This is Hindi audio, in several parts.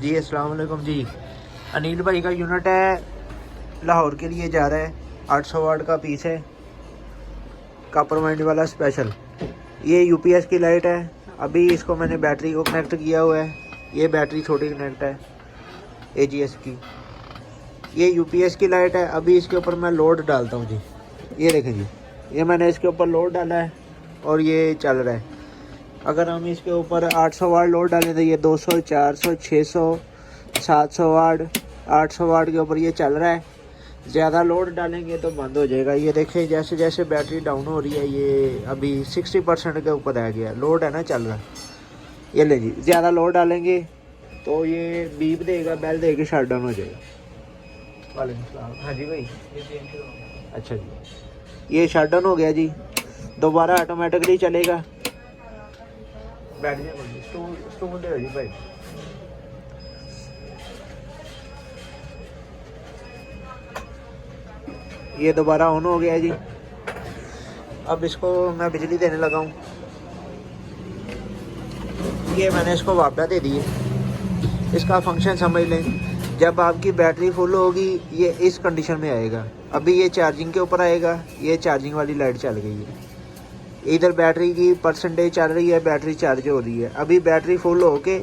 जी अस्सलाम वालेकुम जी। अनिल भाई का यूनिट है, लाहौर के लिए जा रहा है। 800 वाट का पीस है, कॉपर माइंड वाला स्पेशल। ये यूपीएस की लाइट है। अभी इसको मैंने बैटरी को कनेक्ट किया हुआ है। ये बैटरी छोटी कनेक्ट है एजीएस की। ये यूपीएस की लाइट है। अभी इसके ऊपर मैं लोड डालता हूँ जी। ये देखें जी, ये मैंने इसके ऊपर लोड डाला है और ये चल रहा है। अगर हम इसके ऊपर 800 वाट लोड डालें तो ये 200, 400, 600, 700 वाट, 800 वाट के ऊपर ये चल रहा है। ज़्यादा लोड डालेंगे तो बंद हो जाएगा। ये देखें जैसे जैसे बैटरी डाउन हो रही है, ये अभी 60% के ऊपर आ गया। लोड है ना, चल रहा है। ये ले जी, ज़्यादा लोड डालेंगे तो ये बीप देगा, बेल देगी, शट डाउन हो जाएगा। वालेकुम सलाम। हाँ जी भाई, अच्छा जी, ये शट डाउन हो गया जी। दोबारा ऑटोमेटिकली चलेगा। बैठ जाए स्टूल दे जी भाई। ये दोबारा ऑन हो गया जी। अब इसको मैं बिजली देने लगा हूँ। ये मैंने इसको वापडा दे दी है। इसका फंक्शन समझ लें, जब आपकी बैटरी फुल होगी ये इस कंडीशन में आएगा। अभी ये चार्जिंग के ऊपर आएगा। ये चार्जिंग वाली लाइट चल गई है। इधर बैटरी की परसेंटेज चल रही है, बैटरी चार्ज हो रही है। अभी बैटरी फुल होके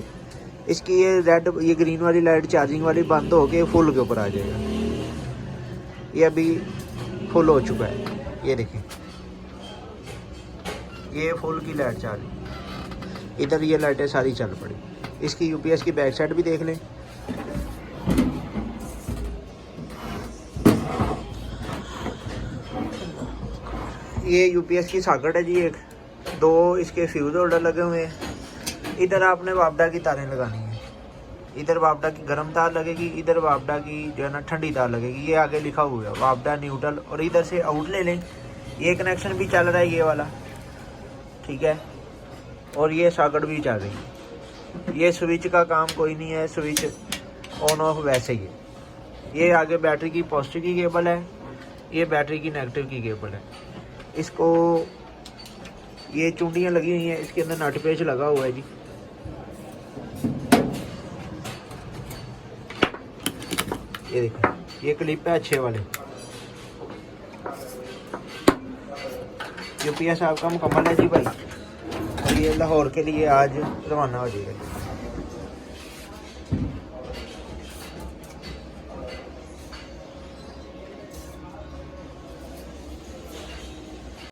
इसकी ये रेड, ये ग्रीन वाली लाइट चार्जिंग वाली बंद होके फुल के ऊपर आ जाएगा। ये अभी फुल हो चुका है। ये देखें, ये फुल की लाइट चल रही। इधर ये लाइटें सारी चल पड़ी। इसकी यूपीएस की बैक साइड भी देख लें। ये यूपीएस की सॉकेट है जी। एक दो इसके फ्यूज होल्डर लगे हुए हैं। इधर आपने वापडा की तारें लगानी है। इधर वापडा की गर्म तार लगेगी, इधर वापडा की जो है ना ठंडी तार लगेगी। ये आगे लिखा हुआ है वापडा न्यूट्रल। और इधर से आउट ले लें। ये कनेक्शन भी चल रहा है, ये वाला, ठीक है। और ये सॉकेट भी चल रही है। ये स्विच का काम कोई नहीं है, स्विच ऑन ऑफ वैसे ही है। ये आगे बैटरी की पॉजिटिव की केबल है, ये बैटरी की नेगेटिव की केबल है। इसको ये चूंडियाँ लगी हुई हैं, इसके अंदर नट पेच लगा हुआ है जी। ये देखो, ये क्लिप है अच्छे वाले। यूपीएस आपका मुकम्मल है जी भाई। ये लाहौर के लिए आज रवाना हो जाएगा।